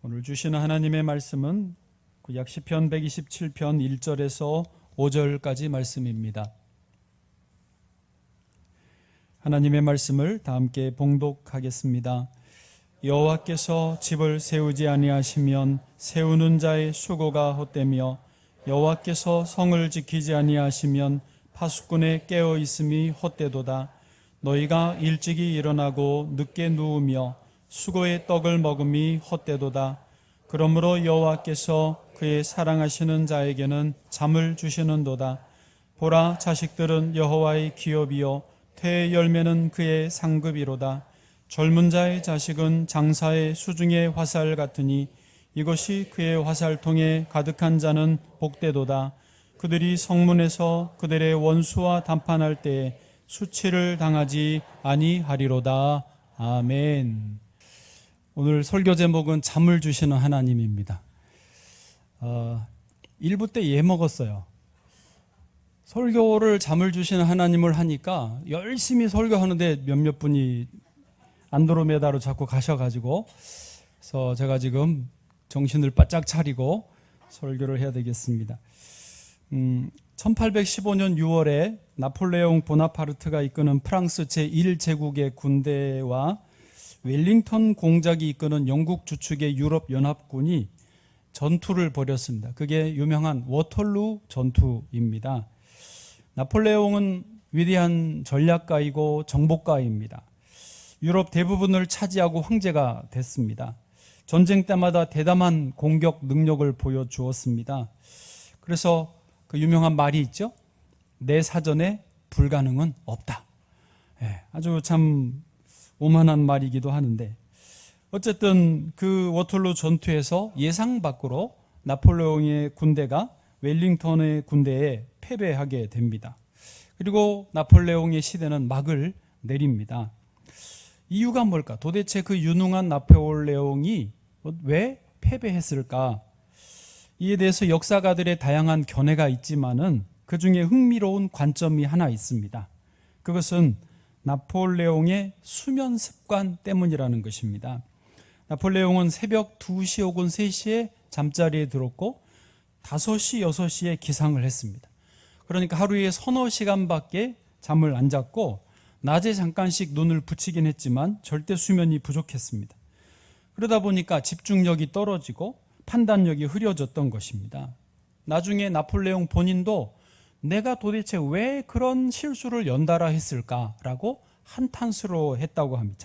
오늘 주시는 하나님의 말씀은 구약 시편 127편 1절에서 5절까지 말씀입니다. 하나님의 말씀을 다 함께 봉독하겠습니다. 여호와께서 집을 세우지 아니하시면 세우는 자의 수고가 헛되며 여호와께서 성을 지키지 아니하시면 파수꾼의 깨어 있음이 헛되도다. 너희가 일찍이 일어나고 늦게 누우며 수고의 떡을 먹음이 헛되도다. 그러므로 여호와께서 그의 사랑하시는 자에게는 잠을 주시는도다. 보라, 자식들은 여호와의 기업이요 태의 열매는 그의 상급이로다. 젊은 자의 자식은 장사의 수중의 화살 같으니 이것이 그의 화살통에 가득한 자는 복되도다. 그들이 성문에서 그들의 원수와 담판할 때에 수치를 당하지 아니하리로다. 아멘. 오늘 설교 제목은 잠을 주시는 하나님입니다. 1부 때 먹었어요. 설교를 잠을 주시는 하나님을 하니까 열심히 설교하는데 몇몇 분이 안드로메다로 자꾸 가셔가지고, 그래서 제가 지금 정신을 바짝 차리고 설교를 해야 되겠습니다. 1815년 6월에 나폴레옹 보나파르트가 이끄는 프랑스 제1제국의 군대와 웰링턴 공작이 이끄는 영국 주축의 유럽 연합군이 전투를 벌였습니다. 그게 유명한 워털루 전투입니다. 나폴레옹은 위대한 전략가이고 정복가입니다. 유럽 대부분을 차지하고 황제가 됐습니다. 전쟁 때마다 대담한 공격 능력을 보여주었습니다. 그래서 그 유명한 말이 있죠. 내 사전에 불가능은 없다. 아주 참 오만한 말이기도 하는데, 어쨌든 그 워털루 전투에서 예상 밖으로 나폴레옹의 군대가 웰링턴의 군대에 패배하게 됩니다. 그리고 나폴레옹의 시대는 막을 내립니다. 이유가 뭘까? 도대체 그 유능한 나폴레옹이 왜 패배했을까? 이에 대해서 역사가들의 다양한 견해가 있지만은 그 중에 흥미로운 관점이 하나 있습니다. 그것은 나폴레옹의 수면 습관 때문이라는 것입니다. 나폴레옹은 새벽 2시 혹은 3시에 잠자리에 들었고 5시, 6시에 기상을 했습니다. 그러니까 하루에 서너 시간밖에 잠을 안 잤고 낮에 잠깐씩 눈을 붙이긴 했지만 절대 수면이 부족했습니다. 그러다 보니까 집중력이 떨어지고 판단력이 흐려졌던 것입니다. 나중에 나폴레옹 본인도 내가 도대체 왜 그런 실수를 연달아 했을까라고 한탄스러워했다고 합니다.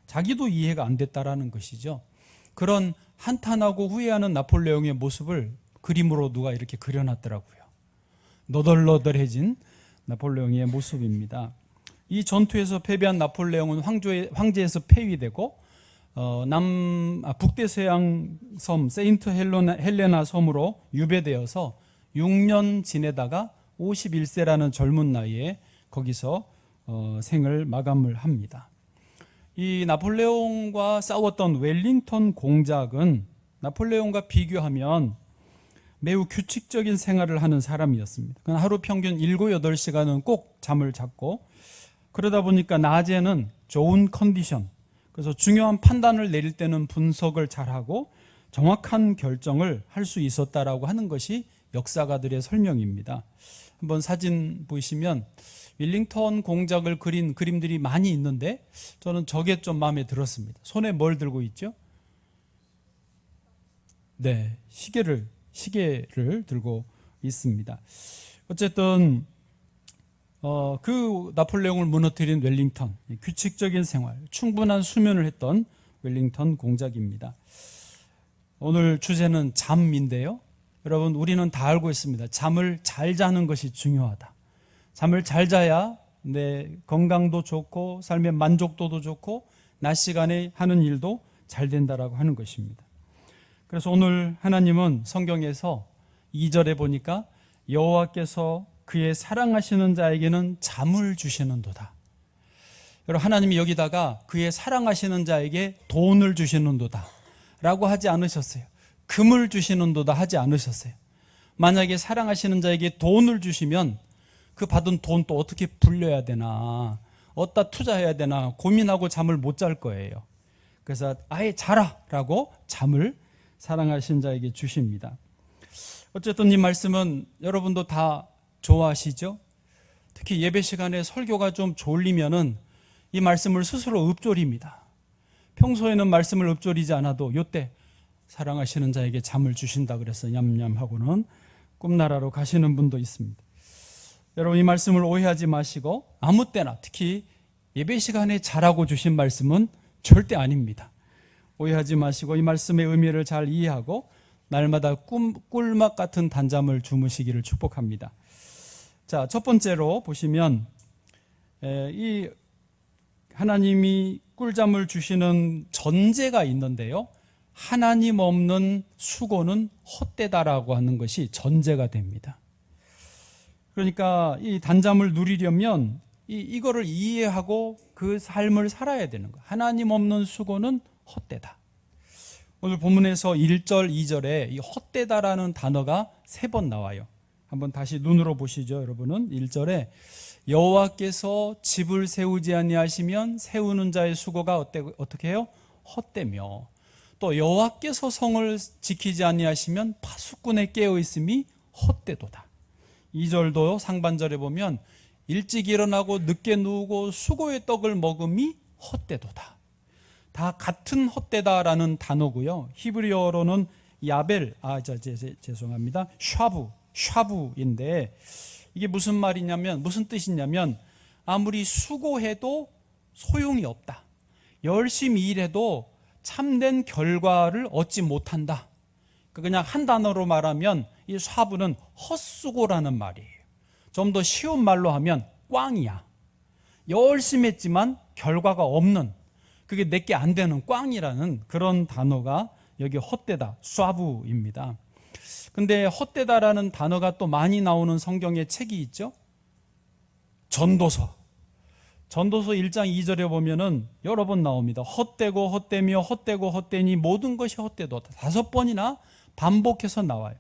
자기도 이해가 안 됐다라는 것이죠. 그런 한탄하고 후회하는 나폴레옹의 모습을 그림으로 누가 이렇게 그려놨더라고요. 너덜너덜해진 나폴레옹의 모습입니다. 이 전투에서 패배한 나폴레옹은 황제에서 폐위되고 북대서양 섬 세인트 헬레나 섬으로 유배되어서 6년 지내다가 51세라는 젊은 나이에 거기서 생을 마감을 합니다. 이 나폴레옹과 싸웠던 웰링턴 공작은 나폴레옹과 비교하면 매우 규칙적인 생활을 하는 사람이었습니다. 하루 평균 7, 8시간은 꼭 잠을 잤고, 그러다 보니까 낮에는 좋은 컨디션, 그래서 중요한 판단을 내릴 때는 분석을 잘하고 정확한 결정을 할 수 있었다라고 하는 것이 역사가들의 설명입니다. 한번 사진 보시면 웰링턴 공작을 그린 그림들이 많이 있는데 저는 저게 좀 마음에 들었습니다. 손에 뭘 들고 있죠? 네, 시계를 들고 있습니다. 어쨌든 그 나폴레옹을 무너뜨린 웰링턴, 규칙적인 생활, 충분한 수면을 했던 웰링턴 공작입니다. 오늘 주제는 잠인데요. 여러분, 우리는 다 알고 있습니다. 잠을 잘 자는 것이 중요하다. 잠을 잘 자야 내 건강도 좋고 삶의 만족도도 좋고 낮 시간에 하는 일도 잘 된다라고 하는 것입니다. 그래서 오늘 하나님은 성경에서 2절에 보니까 여호와께서 그의 사랑하시는 자에게는 잠을 주시는도다. 여러분, 하나님이 여기다가 그의 사랑하시는 자에게 돈을 주시는도다 라고 하지 않으셨어요. 금을 주시는도다 하지 않으셨어요. 만약에 사랑하시는 자에게 돈을 주시면 그 받은 돈 또 어떻게 불려야 되나, 어디다 투자해야 되나 고민하고 잠을 못 잘 거예요. 그래서 아예 자라라고 잠을 사랑하신 자에게 주십니다. 어쨌든 이 말씀은 여러분도 다 좋아하시죠? 특히 예배 시간에 설교가 좀 졸리면은 이 말씀을 스스로 읊조립니다. 평소에는 말씀을 읊조리지 않아도 요때 사랑하시는 자에게 잠을 주신다 그래서 냠냠하고는 꿈나라로 가시는 분도 있습니다. 여러분 이 말씀을 오해하지 마시고 아무 때나 특히 예배 시간에 자라고 주신 말씀은 절대 아닙니다. 오해하지 마시고 이 말씀의 의미를 잘 이해하고 날마다 꿀맛 같은 단잠을 주무시기를 축복합니다. 자, 첫 번째로 보시면 이 하나님이 꿀잠을 주시는 전제가 있는데요. 하나님 없는 수고는 헛되다라고 하는 것이 전제가 됩니다. 그러니까 이 단잠을 누리려면 이거를 이해하고 그 삶을 살아야 되는 거예요. 하나님 없는 수고는 헛되다. 오늘 본문에서 1절, 2절에 이 헛되다라는 단어가 3번 나와요. 한번 다시 눈으로 보시죠, 여러분은. 1절에 여호와께서 집을 세우지 아니하시면 세우는 자의 수고가 어떻게 해요? 헛되며, 또 여호와께서 성을 지키지 아니하시면 파수꾼에 깨어 있음이 헛되도다. 2절도 상반절에 보면 일찍 일어나고 늦게 누우고 수고의 떡을 먹음이 헛되도다. 다 같은 헛되다라는 단어고요. 히브리어로는 야벨, 죄송합니다. 샤부인데 이게 무슨 말이냐면, 무슨 뜻이냐면 아무리 수고해도 소용이 없다. 열심히 일해도 참된 결과를 얻지 못한다. 그냥 한 단어로 말하면 이 샤부는 헛수고라는 말이에요. 좀 더 쉬운 말로 하면 꽝이야. 열심히 했지만 결과가 없는, 그게 내게 안 되는 꽝이라는 그런 단어가 여기 헛되다, 샤부입니다. 근데 헛되다라는 단어가 또 많이 나오는 성경의 책이 있죠. 전도서 1장 2절에 보면은 여러 번 나옵니다. 헛되고 헛되며 헛되고 헛되니 모든 것이 헛되도다. 5번이나 반복해서 나와요.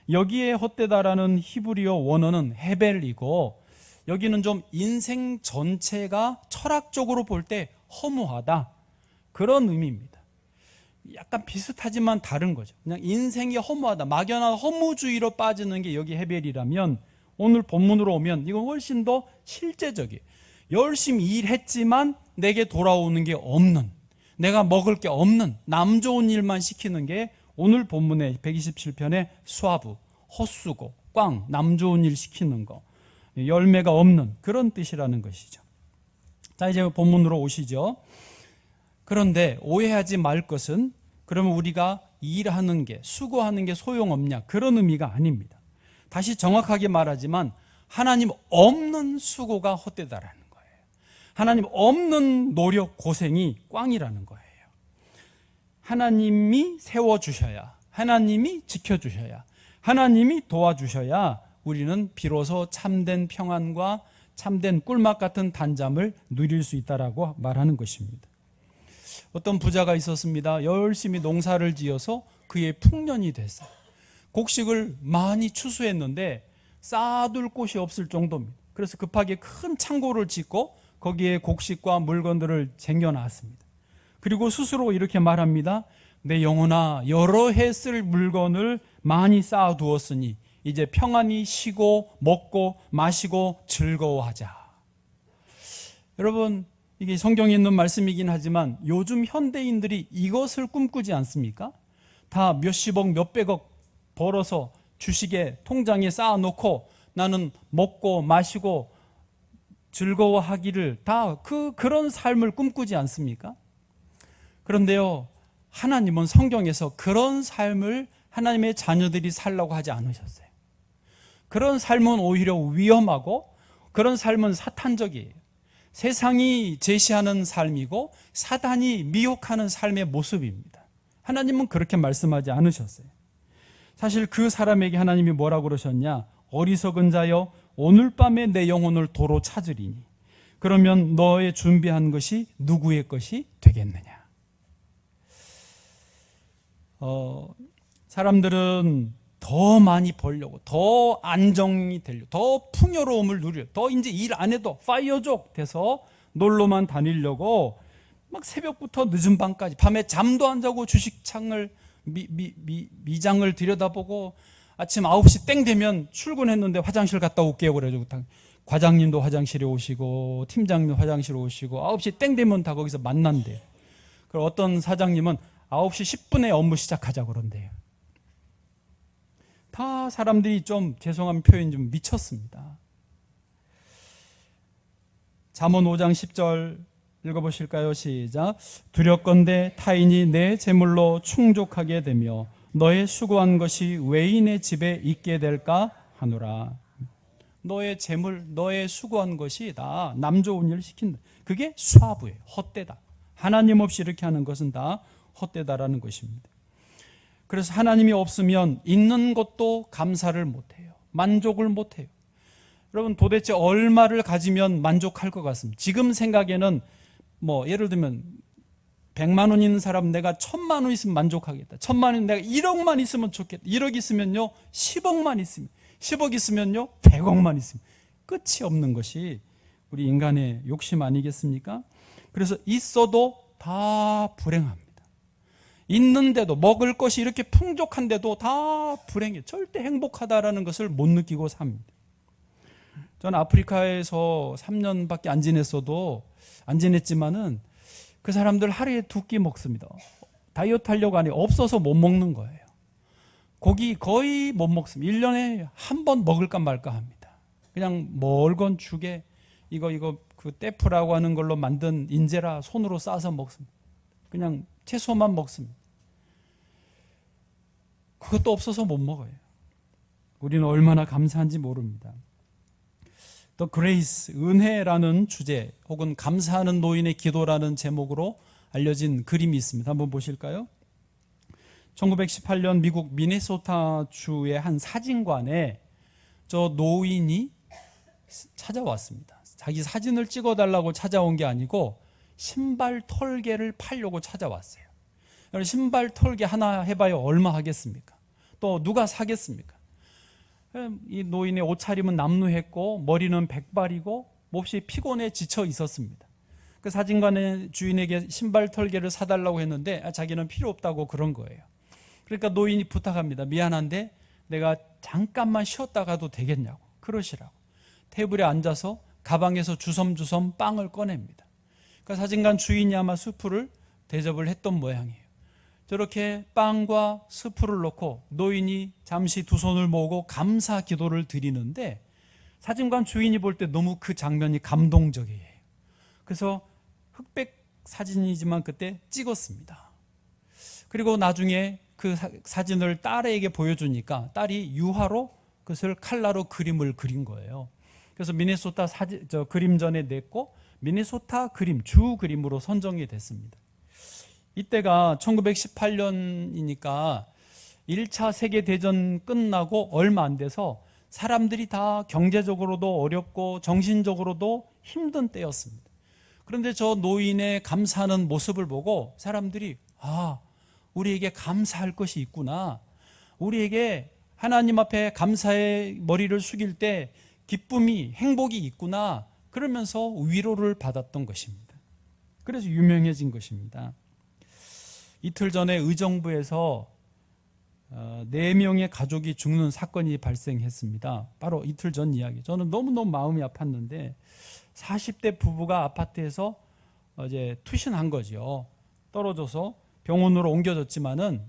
여기에 헛되다라는 히브리어 원어는 헤벨이고, 여기는 좀 인생 전체가 철학적으로 볼 때 허무하다, 그런 의미입니다. 약간 비슷하지만 다른 거죠. 그냥 인생이 허무하다, 막연한 허무주의로 빠지는 게 여기 헤벨이라면, 오늘 본문으로 오면 이건 훨씬 더 실제적이에요. 열심히 일했지만 내게 돌아오는 게 없는, 내가 먹을 게 없는, 남 좋은 일만 시키는 게 오늘 본문의 127편의 수하부, 헛수고, 꽝, 남 좋은 일 시키는 거, 열매가 없는 그런 뜻이라는 것이죠. 자, 이제 본문으로 오시죠. 그런데 오해하지 말 것은, 그러면 우리가 일하는 게, 수고하는 게 소용없냐, 그런 의미가 아닙니다. 다시 정확하게 말하지만 하나님 없는 수고가 헛되다라는 거예요. 하나님 없는 노력, 고생이 꽝이라는 거예요. 하나님이 세워주셔야, 하나님이 지켜주셔야, 하나님이 도와주셔야 우리는 비로소 참된 평안과 참된 꿀맛 같은 단잠을 누릴 수 있다라고 말하는 것입니다. 어떤 부자가 있었습니다. 열심히 농사를 지어서 그의 풍년이 됐어요. 곡식을 많이 추수했는데 쌓아둘 곳이 없을 정도입니다. 그래서 급하게 큰 창고를 짓고 거기에 곡식과 물건들을 쟁여놨습니다. 그리고 스스로 이렇게 말합니다. 내 영혼아, 여러 해 쓸 물건을 많이 쌓아두었으니 이제 평안히 쉬고 먹고 마시고 즐거워하자. 여러분, 이게 성경에 있는 말씀이긴 하지만 요즘 현대인들이 이것을 꿈꾸지 않습니까? 다 몇십억 몇백억 벌어서 주식에 통장에 쌓아놓고 나는 먹고 마시고 즐거워하기를, 다 그런 삶을 꿈꾸지 않습니까? 그런데요, 하나님은 성경에서 그런 삶을 하나님의 자녀들이 살라고 하지 않으셨어요. 그런 삶은 오히려 위험하고, 그런 삶은 사탄적이에요. 세상이 제시하는 삶이고 사단이 미혹하는 삶의 모습입니다. 하나님은 그렇게 말씀하지 않으셨어요. 사실 그 사람에게 하나님이 뭐라고 그러셨냐? 어리석은 자여, 오늘 밤에 내 영혼을 도로 찾으리니 그러면 너의 준비한 것이 누구의 것이 되겠느냐? 사람들은 더 많이 벌려고, 더 안정이 되려고, 더 풍요로움을 누리려고, 더 이제 일 안 해도 파이어족 돼서 놀러만 다니려고 막 새벽부터 늦은 밤까지 밤에 잠도 안 자고 주식창을 미장을 들여다보고 아침 9시 땡 되면 출근했는데 화장실 갔다 올게요 그래가지고 과장님도 화장실에 오시고 팀장님도 화장실에 오시고 9시 땡 되면 다 거기서 만난대요. 그리고 어떤 사장님은 9시 10분에 업무 시작하자 그런대요. 다 사람들이 좀 죄송한 표현 좀 미쳤습니다. 잠언 5장 10절 읽어보실까요? 시작. 두렵건대 타인이 내 재물로 충족하게 되며 너의 수고한 것이 외인의 집에 있게 될까 하노라. 너의 재물, 너의 수고한 것이 다 남 좋은 일을 시킨다. 그게 수하부예요. 헛되다. 하나님 없이 이렇게 하는 것은 다 헛되다라는 것입니다. 그래서 하나님이 없으면 있는 것도 감사를 못해요. 만족을 못해요. 여러분 도대체 얼마를 가지면 만족할 것 같습니다. 지금 생각에는 예를 들면 100만 원 있는 사람 내가 1000만 원 있으면 만족하겠다. 1000만 원 내가 1억만 있으면 좋겠다. 1억 있으면요 10억만 있으면 10억 있으면요 100억만 있으면 끝이 없는 것이 우리 인간의 욕심 아니겠습니까? 그래서 있어도 다 불행합니다. 있는데도 먹을 것이 이렇게 풍족한데도 다 불행해. 절대 행복하다라는 것을 못 느끼고 삽니다. 저는 아프리카에서 3년밖에 안 지냈지만은 그 사람들 하루에 2끼 먹습니다. 다이어트 하려고 하니 없어서 못 먹는 거예요. 고기 거의 못 먹습니다. 1년에 한 번 먹을까 말까 합니다. 그냥 멀건 죽에 이거 그 떼프라고 하는 걸로 만든 인제라 손으로 싸서 먹습니다. 그냥 채소만 먹습니다. 그것도 없어서 못 먹어요. 우리는 얼마나 감사한지 모릅니다. 또 그레이스, 은혜라는 주제 혹은 감사하는 노인의 기도라는 제목으로 알려진 그림이 있습니다. 한번 보실까요? 1918년 미국 미네소타주의 한 사진관에 저 노인이 찾아왔습니다. 자기 사진을 찍어달라고 찾아온 게 아니고 신발 털개를 팔려고 찾아왔어요. 신발 털개 하나 해봐요. 얼마 하겠습니까? 또 누가 사겠습니까? 이 노인의 옷차림은 남루했고 머리는 백발이고 몹시 피곤해 지쳐 있었습니다. 그 사진관의 주인에게 신발 털개를 사달라고 했는데 자기는 필요 없다고 그런 거예요. 그러니까 노인이 부탁합니다. 미안한데 내가 잠깐만 쉬었다 가도 되겠냐고. 그러시라고. 테이블에 앉아서 가방에서 주섬주섬 빵을 꺼냅니다. 그러니까 사진관 주인이 아마 수프를 대접을 했던 모양이에요. 저렇게 빵과 스프를 넣고 노인이 잠시 두 손을 모으고 감사 기도를 드리는데 사진관 주인이 볼 때 너무 그 장면이 감동적이에요. 그래서 흑백 사진이지만 그때 찍었습니다. 그리고 나중에 그 사진을 딸에게 보여주니까 딸이 유화로 그것을 칼라로 그림을 그린 거예요. 그래서 미네소타 그림전에 냈고 미네소타 그림, 주 그림으로 선정이 됐습니다. 이때가 1918년이니까 1차 세계대전 끝나고 얼마 안 돼서 사람들이 다 경제적으로도 어렵고 정신적으로도 힘든 때였습니다. 그런데 저 노인의 감사하는 모습을 보고 사람들이 우리에게 감사할 것이 있구나. 우리에게 하나님 앞에 감사의 머리를 숙일 때 기쁨이, 행복이 있구나. 그러면서 위로를 받았던 것입니다. 그래서 유명해진 것입니다. 이틀 전에 의정부에서 4명의 가족이 죽는 사건이 발생했습니다. 바로 이틀 전 이야기. 저는 너무너무 마음이 아팠는데 40대 부부가 아파트에서 이제 투신한 거죠. 떨어져서 병원으로 옮겨졌지만은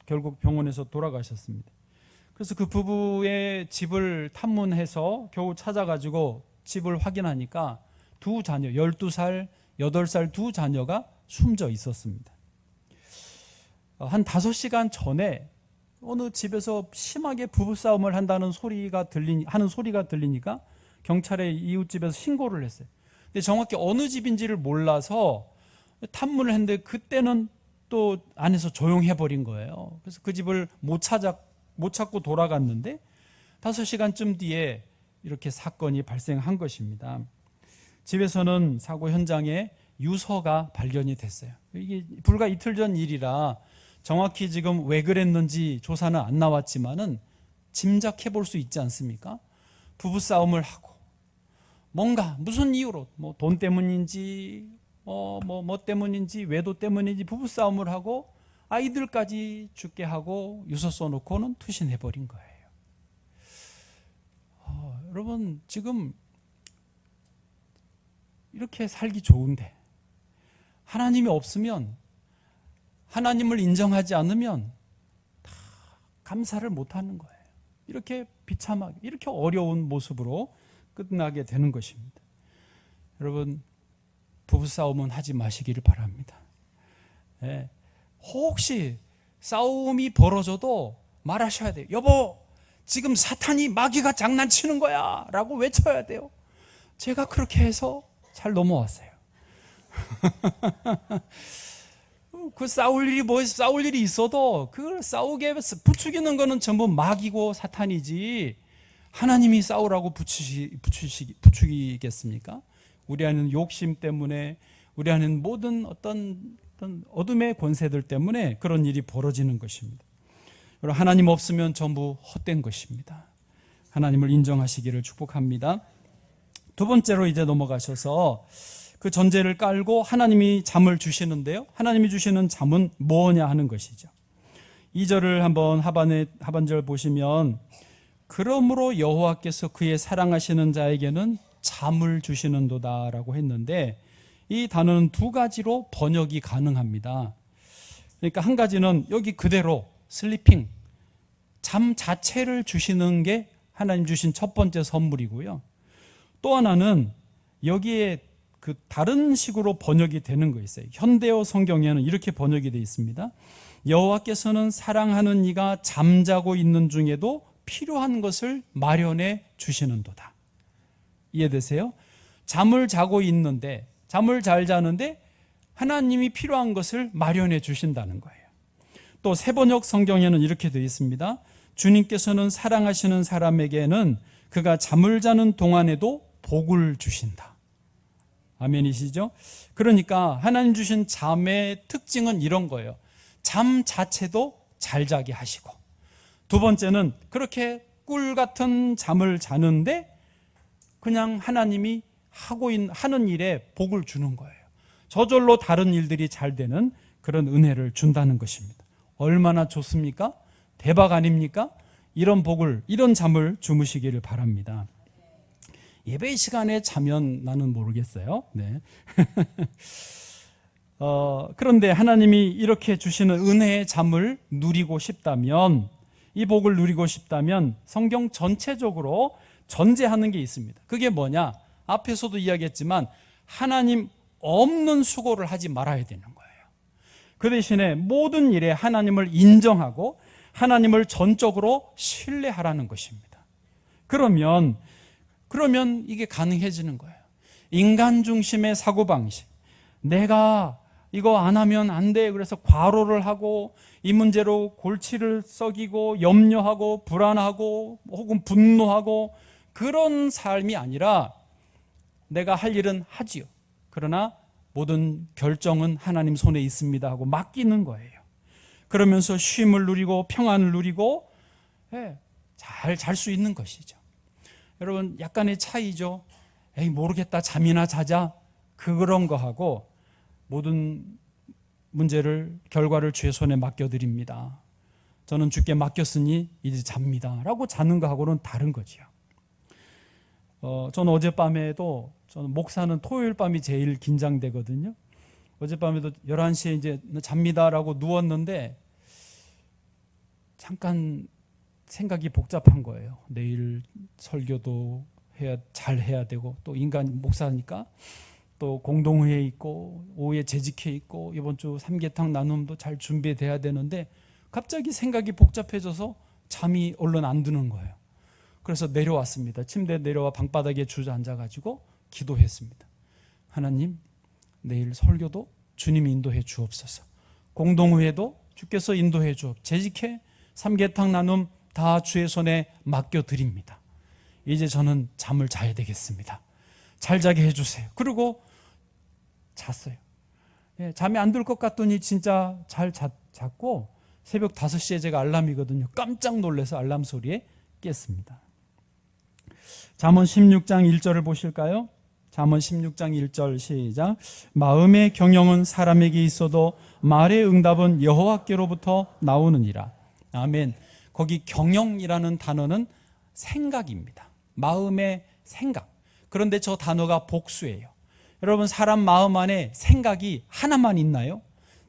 결국 병원에서 돌아가셨습니다. 그래서 그 부부의 집을 탐문해서 겨우 찾아가지고 집을 확인하니까 두 자녀, 12살, 8살 두 자녀가 숨져 있었습니다. 한 5시간 전에 어느 집에서 심하게 부부싸움을 한다는 하는 소리가 들리니까 경찰에 이웃집에서 신고를 했어요. 근데 정확히 어느 집인지를 몰라서 탐문을 했는데 그때는 또 안에서 조용해버린 거예요. 그래서 그 집을 못 찾고 돌아갔는데 5시간쯤 뒤에 이렇게 사건이 발생한 것입니다. 집에서는 사고 현장에 유서가 발견이 됐어요. 이게 불과 이틀 전 일이라 정확히 지금 왜 그랬는지 조사는 안 나왔지만은 짐작해 볼 수 있지 않습니까? 부부싸움을 하고 뭔가 무슨 이유로 돈 때문인지 뭐 때문인지 외도 때문인지 부부싸움을 하고 아이들까지 죽게 하고 유서 써놓고는 투신해버린 거예요. 여러분 지금 이렇게 살기 좋은데 하나님이 없으면, 하나님을 인정하지 않으면 다 감사를 못하는 거예요. 이렇게 비참하게, 이렇게 어려운 모습으로 끝나게 되는 것입니다. 여러분 부부싸움은 하지 마시기를 바랍니다. 혹시 싸움이 벌어져도 말하셔야 돼요. 여보, 지금 사탄이, 마귀가 장난치는 거야 라고 외쳐야 돼요. 제가 그렇게 해서 잘 넘어왔어요. 그 싸울 일이 있어도 그걸 싸우게 부추기는 거는 전부 마귀고 사탄이지 하나님이 싸우라고 부추기겠습니까? 우리 안에는 욕심 때문에, 우리 안에는 모든 어떤 어둠의 권세들 때문에 그런 일이 벌어지는 것입니다. 하나님 없으면 전부 헛된 것입니다. 하나님을 인정하시기를 축복합니다. 두 번째로 이제 넘어가셔서 그 전제를 깔고 하나님이 잠을 주시는데요. 하나님이 주시는 잠은 뭐냐 하는 것이죠. 2절을 한번 하반절 보시면, 그러므로 여호와께서 그의 사랑하시는 자에게는 잠을 주시는도다라고 했는데, 이 단어는 두 가지로 번역이 가능합니다. 그러니까 한 가지는 여기 그대로 슬리핑, 잠 자체를 주시는 게 하나님 주신 첫 번째 선물이고요. 또 하나는 여기에 그 다른 식으로 번역이 되는 거 있어요. 현대어 성경에는 이렇게 번역이 되어 있습니다. 여호와께서는 사랑하는 이가 잠자고 있는 중에도 필요한 것을 마련해 주시는도다. 이해되세요? 잠을 자고 있는데, 잠을 잘 자는데 하나님이 필요한 것을 마련해 주신다는 거예요. 또 새번역 성경에는 이렇게 되어 있습니다. 주님께서는 사랑하시는 사람에게는 그가 잠을 자는 동안에도 복을 주신다. 아멘이시죠? 그러니까 하나님 주신 잠의 특징은 이런 거예요. 잠 자체도 잘 자게 하시고, 두 번째는 그렇게 꿀 같은 잠을 자는데 그냥 하나님이 하는 일에 복을 주는 거예요. 저절로 다른 일들이 잘 되는 그런 은혜를 준다는 것입니다. 얼마나 좋습니까? 대박 아닙니까? 이런 복을, 이런 잠을 주무시기를 바랍니다. 예배 시간에 자면 나는 모르겠어요. 네. 그런데 하나님이 이렇게 주시는 은혜의 잠을 누리고 싶다면, 이 복을 누리고 싶다면 성경 전체적으로 전제하는 게 있습니다. 그게 뭐냐? 앞에서도 이야기했지만 하나님 없는 수고를 하지 말아야 되는 거예요. 그 대신에 모든 일에 하나님을 인정하고 하나님을 전적으로 신뢰하라는 것입니다. 그러면 이게 가능해지는 거예요. 인간 중심의 사고방식, 내가 이거 안 하면 안 돼, 그래서 과로를 하고 이 문제로 골치를 썩이고 염려하고 불안하고 혹은 분노하고, 그런 삶이 아니라 내가 할 일은 하지요. 그러나 모든 결정은 하나님 손에 있습니다 하고 맡기는 거예요. 그러면서 쉼을 누리고 평안을 누리고 잘 잘 수 있는 것이죠. 여러분 약간의 차이죠. 에이 모르겠다, 잠이나 자자, 그런 거하고 모든 문제를, 결과를 주의 손에 맡겨드립니다, 저는 주께 맡겼으니 이제 잡니다 라고 자는 거하고는 다른 거지요. 저는 어젯밤에도, 저는 목사는 토요일 밤이 제일 긴장되거든요. 어젯밤에도 11시에 이제 잡니다라고 누웠는데 잠깐 생각이 복잡한 거예요. 내일 설교도 잘 해야 되고, 또 인간 목사니까 또 공동회에 있고 오후에 재직회 있고 이번 주 삼계탕 나눔도 잘 준비돼야 되는데 갑자기 생각이 복잡해져서 잠이 얼른 안 드는 거예요. 그래서 내려왔습니다. 침대에 내려와 방바닥에 주저앉아가지고 기도했습니다. 하나님, 내일 설교도 주님이 인도해 주옵소서, 공동회도 주께서 인도해 주옵소서, 재직회, 삼계탕 나눔 다 주의 손에 맡겨드립니다. 이제 저는 잠을 자야 되겠습니다. 잘 자게 해주세요. 그리고 잤어요. 잠이 안 들 것 같더니 진짜 잘 잤고, 새벽 5시에 제가 알람이거든요. 깜짝 놀라서 알람 소리에 깼습니다. 잠언 16장 1절을 보실까요? 잠언 16장 1절 시작. 마음의 경영은 사람에게 있어도 말의 응답은 여호와께로부터 나오느니라. 아멘. 거기 경영이라는 단어는 생각입니다. 마음의 생각. 그런데 저 단어가 복수예요. 여러분, 사람 마음 안에 생각이 하나만 있나요?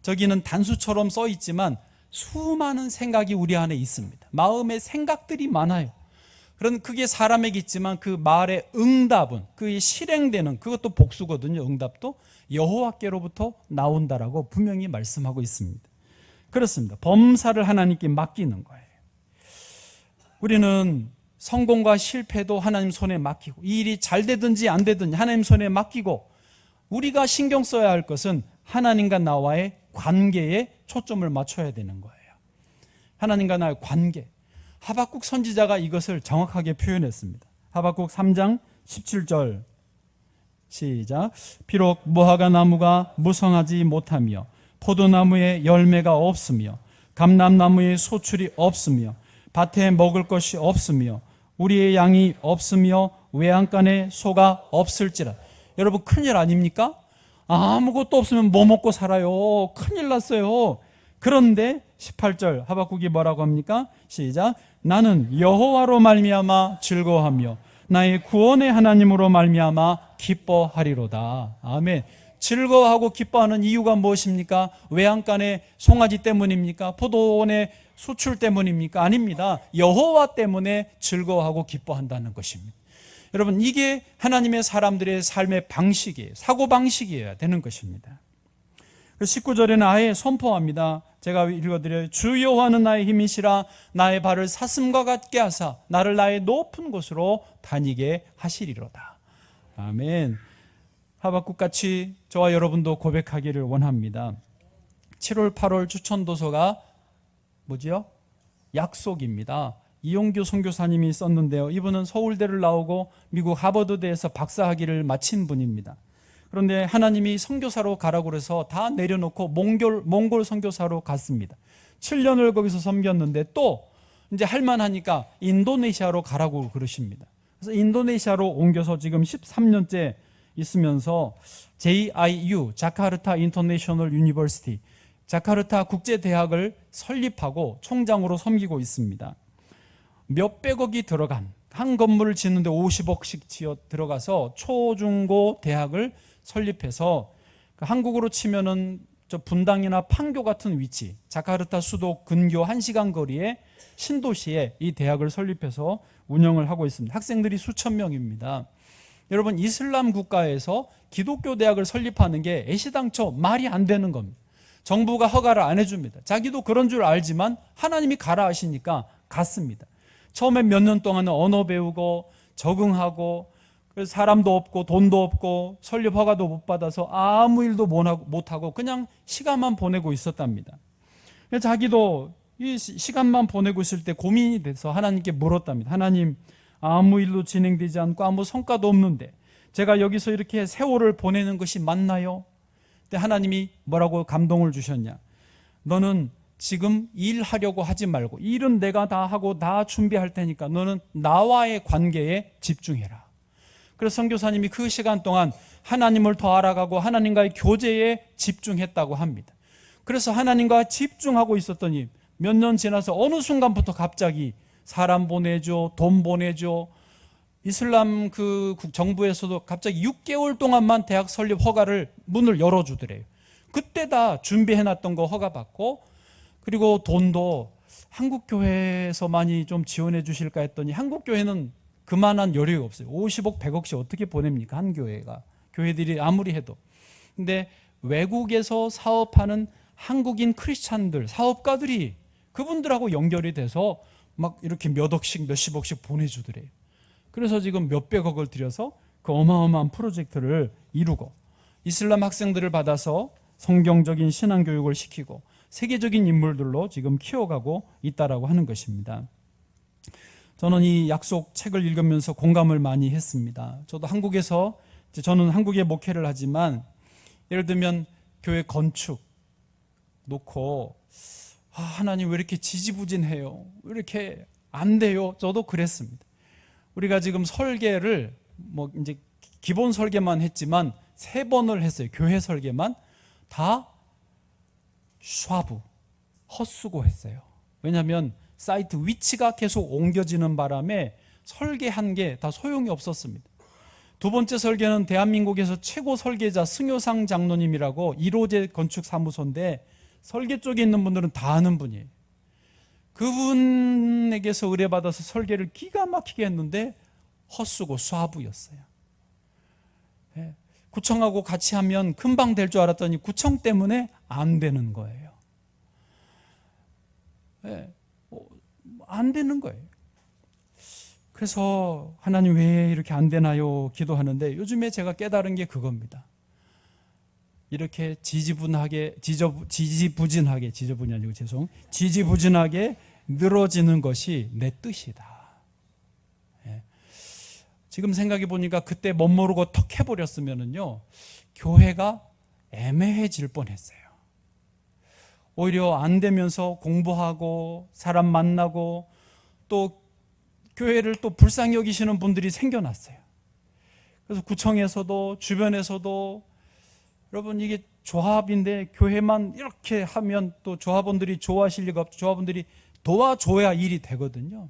저기는 단수처럼 써 있지만 수많은 생각이 우리 안에 있습니다. 마음의 생각들이 많아요. 그런 그게 사람에게 있지만 그 말의 응답은, 그게 실행되는, 그것도 복수거든요. 응답도 여호와께로부터 나온다라고 분명히 말씀하고 있습니다. 그렇습니다. 범사를 하나님께 맡기는 거예요. 우리는 성공과 실패도 하나님 손에 맡기고, 이 일이 잘 되든지 안 되든지 하나님 손에 맡기고, 우리가 신경 써야 할 것은 하나님과 나와의 관계에 초점을 맞춰야 되는 거예요. 하나님과 나의 관계. 하박국 선지자가 이것을 정확하게 표현했습니다. 하박국 3장 17절 시작. 비록 무화과 나무가 무성하지 못하며 포도나무에 열매가 없으며 감람나무에 소출이 없으며 밭에 먹을 것이 없으며 우리의 양이 없으며 외양간에 소가 없을지라. 여러분, 큰일 아닙니까? 아무것도 없으면 뭐 먹고 살아요? 큰일 났어요. 그런데 18절 하박국이 뭐라고 합니까? 시작. 나는 여호와로 말미암아 즐거워하며 나의 구원의 하나님으로 말미암아 기뻐하리로다. 아멘. 즐거워하고 기뻐하는 이유가 무엇입니까? 외양간의 송아지 때문입니까? 포도원의 수출 때문입니까? 아닙니다. 여호와 때문에 즐거워하고 기뻐한다는 것입니다. 여러분, 이게 하나님의 사람들의 삶의 방식이에요. 사고방식이어야 되는 것입니다. 19절에는 아예 선포합니다. 제가 읽어드려요. 주 여호와는 나의 힘이시라. 나의 발을 사슴과 같게 하사 나를 나의 높은 곳으로 다니게 하시리로다. 아멘. 하박국같이 저와 여러분도 고백하기를 원합니다. 7월 8월 추천도서가 뭐지요? 약속입니다. 이용규 선교사님이 썼는데요. 이분은 서울대를 나오고 미국 하버드대에서 박사학위를 마친 분입니다. 그런데 하나님이 선교사로 가라고 그래서 다 내려놓고 몽골 선교사로 갔습니다. 7년을 거기서 섬겼는데 또 이제 할만하니까 인도네시아로 가라고 그러십니다. 그래서 인도네시아로 옮겨서 지금 13년째 있으면서 JIU, 자카르타 인터내셔널 유니버시티, 자카르타 국제대학을 설립하고 총장으로 섬기고 있습니다. 몇백억이 들어간 한 건물을 짓는데 50억씩 들어가서 초중고 대학을 설립해서 한국으로 치면은 저 분당이나 판교 같은 위치, 자카르타 수도 근교 1시간 거리의 신도시에 이 대학을 설립해서 운영을 하고 있습니다. 학생들이 수천 명입니다. 여러분, 이슬람 국가에서 기독교 대학을 설립하는 게 애시당초 말이 안 되는 겁니다. 정부가 허가를 안 해줍니다. 자기도 그런 줄 알지만 하나님이 가라 하시니까 갔습니다. 처음에 몇 년 동안은 언어 배우고 적응하고, 그래서 사람도 없고 돈도 없고 설립 허가도 못 받아서 아무 일도 못하고 그냥 시간만 보내고 있었답니다. 자기도 이 시간만 보내고 있을 때 고민이 돼서 하나님께 물었답니다. 하나님, 아무 일도 진행되지 않고 아무 성과도 없는데 제가 여기서 이렇게 세월을 보내는 것이 맞나요? 근데 하나님이 뭐라고 감동을 주셨냐? 너는 지금 일하려고 하지 말고, 일은 내가 다 하고 다 준비할 테니까 너는 나와의 관계에 집중해라. 그래서 선교사님이 그 시간 동안 하나님을 더 알아가고 하나님과의 교제에 집중했다고 합니다. 그래서 하나님과 집중하고 있었더니 몇 년 지나서 어느 순간부터 갑자기 사람 보내줘, 돈 보내줘, 이슬람 그 정부에서도 갑자기 6개월 동안만 대학 설립 허가를 문을 열어주더래요. 그때 다 준비해놨던 거 허가받고, 그리고 돈도 한국교회에서 많이 좀 지원해 주실까 했더니 한국교회는 그만한 여력이 없어요. 50억, 100억씩 어떻게 보냅니까? 한 교회가. 교회들이 아무리 해도. 근데 외국에서 사업하는 한국인 크리스찬들, 사업가들이 그분들하고 연결이 돼서 막 이렇게 몇 억씩, 몇십억씩 보내주더래요. 그래서 지금 몇백억을 들여서 그 어마어마한 프로젝트를 이루고 이슬람 학생들을 받아서 성경적인 신앙교육을 시키고 세계적인 인물들로 지금 키워가고 있다라고 하는 것입니다. 저는 이 약속 책을 읽으면서 공감을 많이 했습니다. 저도 한국에서, 저는 한국에 목회를 하지만 예를 들면 교회 건축 놓고 하나님 왜 이렇게 지지부진해요? 왜 이렇게 안 돼요? 저도 그랬습니다. 우리가 지금 설계를 뭐 이제 기본 설계만 했지만 3번을 했어요. 교회 설계만 다 샤브, 헛수고했어요. 왜냐하면 사이트 위치가 계속 옮겨지는 바람에 설계한 게 다 소용이 없었습니다. 두 번째 설계는 대한민국에서 최고 설계자 승효상 장로님이라고 1호제 건축사무소인데 설계 쪽에 있는 분들은 다 아는 분이에요. 그분에게서 의뢰받아서 설계를 기가 막히게 했는데 헛수고 수하부였어요. 구청하고 같이 하면 금방 될 줄 알았더니 구청 때문에 안 되는 거예요. 안 되는 거예요. 그래서 하나님 왜 이렇게 안 되나요? 기도하는데 요즘에 제가 깨달은 게 그겁니다. 이렇게 지지부진하게 늘어지는 것이 내 뜻이다. 지금 생각해 보니까 그때 못 모르고 턱 해버렸으면요 교회가 애매해질 뻔했어요. 오히려 안 되면서 공부하고 사람 만나고 또 교회를 또 불쌍히 여기시는 분들이 생겨났어요. 그래서 구청에서도 주변에서도 여러분 이게 조합인데 교회만 이렇게 하면 또 조합원들이 좋아하실 리가 없죠. 조합원들이 도와줘야 일이 되거든요.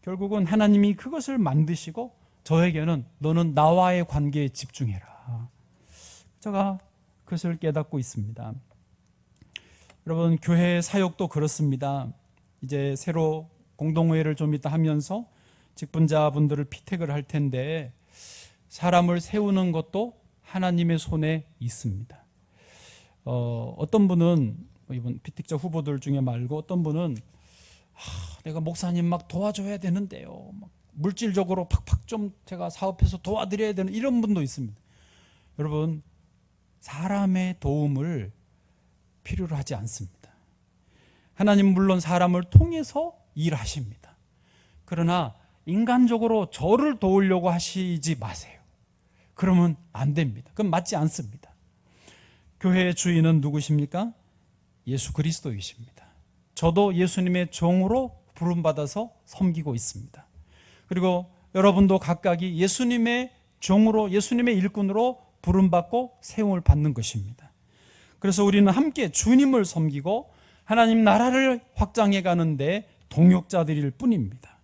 결국은 하나님이 그것을 만드시고 저에게는 너는 나와의 관계에 집중해라. 제가 그것을 깨닫고 있습니다. 여러분 교회 사역도 그렇습니다. 이제 새로 공동회의를 좀 이따 하면서 직분자분들을 피택을 할 텐데 사람을 세우는 것도 하나님의 손에 있습니다. 어떤 분은 이번 피택자 후보들 중에 말고 어떤 분은 내가 목사님 막 도와줘야 되는데요. 막 물질적으로 팍팍 좀 제가 사업해서 도와드려야 되는 이런 분도 있습니다. 여러분 사람의 도움을 필요로 하지 않습니다. 하나님 물론 사람을 통해서 일하십니다. 그러나 인간적으로 저를 도우려고 하시지 마세요. 그러면 안 됩니다. 그건 맞지 않습니다. 교회의 주인은 누구십니까? 예수 그리스도이십니다. 저도 예수님의 종으로 부름받아서 섬기고 있습니다. 그리고 여러분도 각각이 예수님의 종으로 예수님의 일꾼으로 부름받고 세움을 받는 것입니다. 그래서 우리는 함께 주님을 섬기고 하나님 나라를 확장해 가는데 동역자들일 뿐입니다.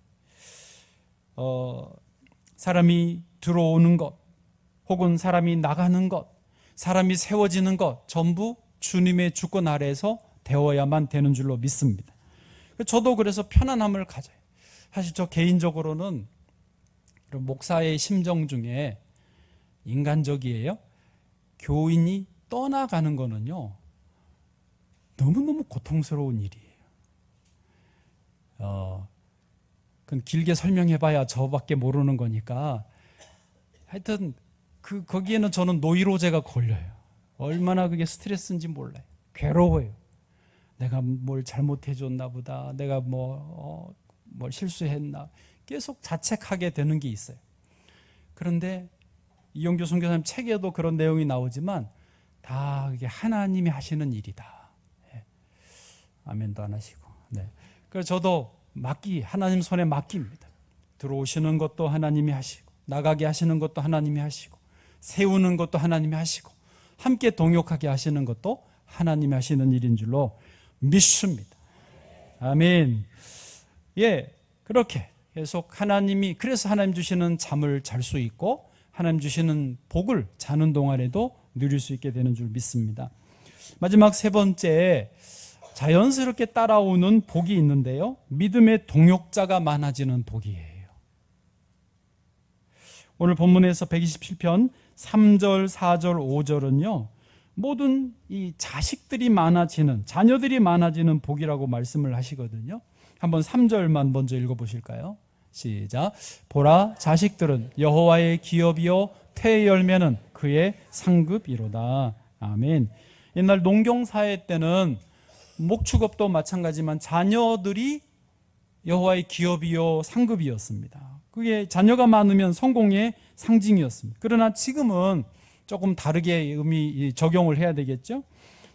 사람이 들어오는 것 혹은 사람이 나가는 것, 사람이 세워지는 것 전부 주님의 주권 아래에서 되어야만 되는 줄로 믿습니다. 저도 그래서 편안함을 가져요. 사실 저 개인적으로는 목사의 심정 중에 인간적이에요. 교인이 떠나가는 거는요 너무너무 고통스러운 일이에요. 그건 길게 설명해봐야 저밖에 모르는 거니까 하여튼 거기에는 저는 노이로제가 걸려요. 얼마나 그게 스트레스인지 몰라요. 괴로워요. 내가 뭘 잘못해줬나 보다. 내가 뭘 실수했나. 계속 자책하게 되는 게 있어요. 그런데 이용규 선교사님 책에도 그런 내용이 나오지만 다 그게 하나님이 하시는 일이다. 아멘도 안 하시고. 그래서 저도 하나님 손에 맡깁니다. 들어오시는 것도 하나님이 하시고 나가게 하시는 것도 하나님이 하시고 세우는 것도 하나님이 하시고 함께 동역하게 하시는 것도 하나님이 하시는 일인 줄로 믿습니다. 아멘. 그렇게 계속 하나님이 그래서 하나님 주시는 잠을 잘 수 있고 하나님 주시는 복을 자는 동안에도 누릴 수 있게 되는 줄 믿습니다. 마지막 세 번째 자연스럽게 따라오는 복이 있는데요. 믿음의 동역자가 많아지는 복이에요. 오늘 본문에서 127편 3절, 4절, 5절은요. 모든 이 자식들이 많아지는 자녀들이 많아지는 복이라고 말씀을 하시거든요. 한번 3절만 먼저 읽어보실까요? 시작. 보라 자식들은 여호와의 기업이요 태의 열매는 그의 상급이로다. 아멘. 옛날 농경사회 때는 목축업도 마찬가지지만 자녀들이 여호와의 기업이요 상급이었습니다. 그게 자녀가 많으면 성공의 상징이었습니다. 그러나 지금은 조금 다르게 적용을 해야 되겠죠.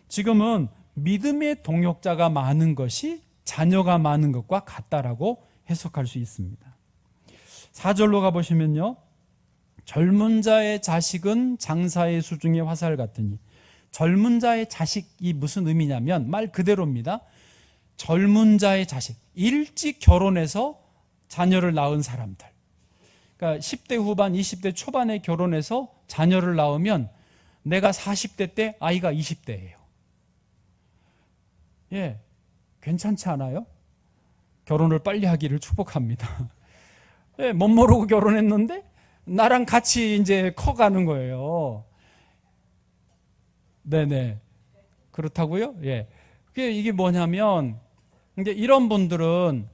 지금은 믿음의 동역자가 많은 것이 자녀가 많은 것과 같다라고 해석할 수 있습니다. 4절로 가보시면요. 젊은 자의 자식은 장사의 수중의 화살 같으니. 젊은 자의 자식이 무슨 의미냐면 말 그대로입니다. 젊은 자의 자식, 일찍 결혼해서 자녀를 낳은 사람들. 그러니까 10대 후반, 20대 초반에 결혼해서 자녀를 낳으면 내가 40대 때 아이가 20대예요. 예, 괜찮지 않아요? 결혼을 빨리 하기를 축복합니다. 예, 못 모르고 결혼했는데 나랑 같이 이제 커가는 거예요. 네네. 그렇다고요? 예. 이게 뭐냐면, 이제 이런 분들은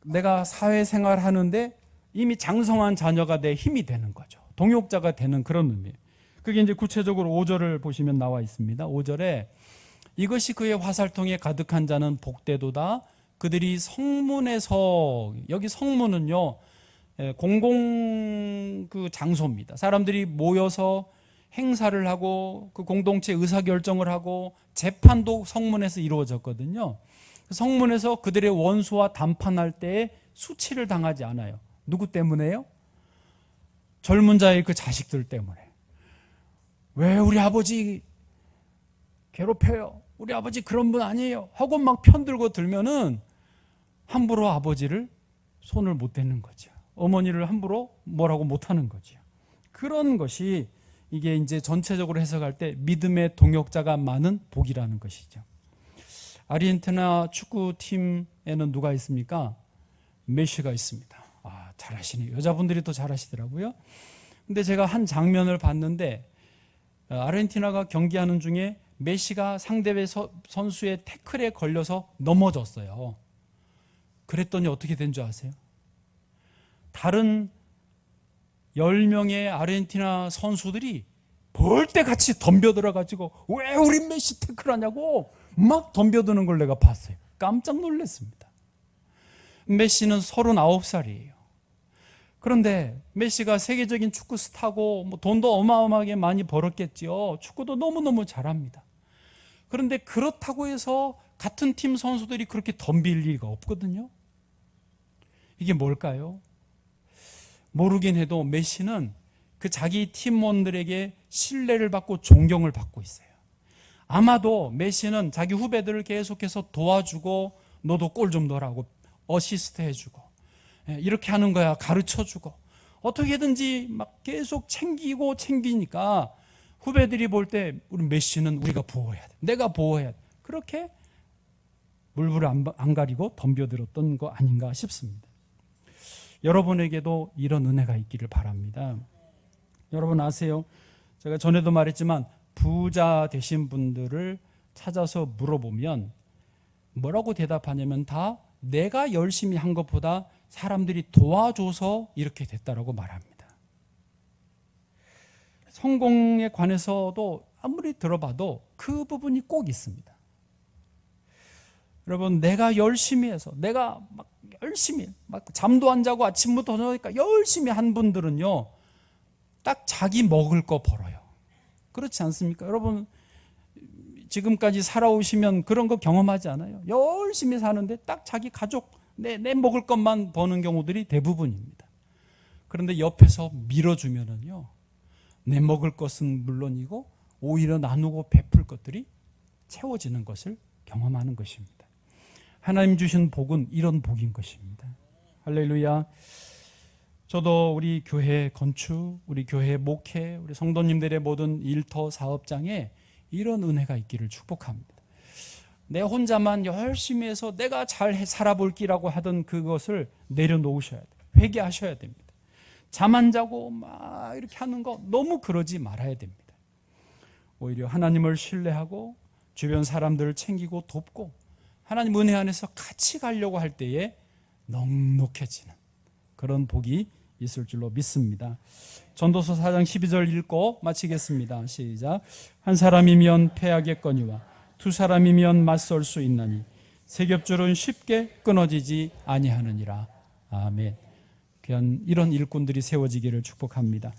내가 사회생활 하는데 이미 장성한 자녀가 내 힘이 되는 거죠. 동역자가 되는 그런 의미예요. 그게 이제 구체적으로 5절을 보시면 나와 있습니다. 5절에 이것이 그의 화살통에 가득한 자는 복되도다. 그들이 성문에서, 여기 성문은요, 공공 그 장소입니다. 사람들이 모여서 행사를 하고 그 공동체 의사결정을 하고 재판도 성문에서 이루어졌거든요. 성문에서 그들의 원수와 담판할 때에 수치를 당하지 않아요. 누구 때문에요? 젊은 자의 그 자식들 때문에. 왜 우리 아버지 괴롭혀요? 우리 아버지 그런 분 아니에요? 하고 막 편들고 들면은 함부로 아버지를 손을 못 대는 거죠. 어머니를 함부로 뭐라고 못하는 거죠. 그런 것이 이게 이제 전체적으로 해석할 때 믿음의 동역자가 많은 복이라는 것이죠. 아르헨티나 축구팀에는 누가 있습니까? 메시가 있습니다. 아, 잘하시네요. 여자분들이 더 잘하시더라고요. 근데 제가 한 장면을 봤는데 아르헨티나가 경기하는 중에 메시가 상대의 선수의 태클에 걸려서 넘어졌어요. 그랬더니 어떻게 된 줄 아세요? 다른 10명의 아르헨티나 선수들이 벌떼같이 덤벼들어가지고 왜 우리 메시 태클하냐고 막 덤벼드는 걸 내가 봤어요. 깜짝 놀랐습니다. 메시는 39살이에요. 그런데 메시가 세계적인 축구 스타고 뭐 돈도 어마어마하게 많이 벌었겠지요. 축구도 너무너무 잘합니다. 그런데 그렇다고 해서 같은 팀 선수들이 그렇게 덤빌 리가 없거든요. 이게 뭘까요? 모르긴 해도 메시는 그 자기 팀원들에게 신뢰를 받고 존경을 받고 있어요. 아마도 메시는 자기 후배들을 계속해서 도와주고 너도 골 좀 넣으라고 어시스트 해주고 이렇게 하는 거야 가르쳐주고 어떻게든지 막 계속 챙기니까 후배들이 볼 때 우리 메시는 우리가 보호해야 돼. 내가 보호해야 돼. 그렇게 물불을 안 가리고 덤벼들었던 거 아닌가 싶습니다. 여러분에게도 이런 은혜가 있기를 바랍니다. 여러분 아세요? 제가 전에도 말했지만 부자 되신 분들을 찾아서 물어보면 뭐라고 대답하냐면 다 내가 열심히 한 것보다 사람들이 도와줘서 이렇게 됐다라고 말합니다. 성공에 관해서도 아무리 들어봐도 그 부분이 꼭 있습니다. 여러분 내가 열심히 해서 내가 막 열심히 막 잠도 안 자고 아침부터 저녁까지 열심히 한 분들은요 딱 자기 먹을 거 벌어요. 그렇지 않습니까? 여러분 지금까지 살아오시면 그런 거 경험하지 않아요? 열심히 사는데 딱 자기 가족 내 먹을 것만 버는 경우들이 대부분입니다. 그런데 옆에서 밀어주면은요 내 먹을 것은 물론이고 오히려 나누고 베풀 것들이 채워지는 것을 경험하는 것입니다. 하나님 주신 복은 이런 복인 것입니다. 할렐루야. 저도 우리 교회 건축, 우리 교회 목회, 우리 성도님들의 모든 일터 사업장에 이런 은혜가 있기를 축복합니다. 내 혼자만 열심히 해서 내가 잘 살아볼기라고 하던 그것을 내려놓으셔야 돼요. 회개하셔야 됩니다. 잠 안 자고 막 이렇게 하는 거 너무 그러지 말아야 됩니다. 오히려 하나님을 신뢰하고 주변 사람들을 챙기고 돕고 하나님 은혜 안에서 같이 가려고 할 때에 넉넉해지는 그런 복이 있을 줄로 믿습니다. 전도서 4장 12절 읽고 마치겠습니다. 시작. 한 사람이면 패하겠거니와 두 사람이면 맞설 수 있나니 세 겹줄은 쉽게 끊어지지 아니하느니라. 아멘. 귀한 이런 일꾼들이 세워지기를 축복합니다.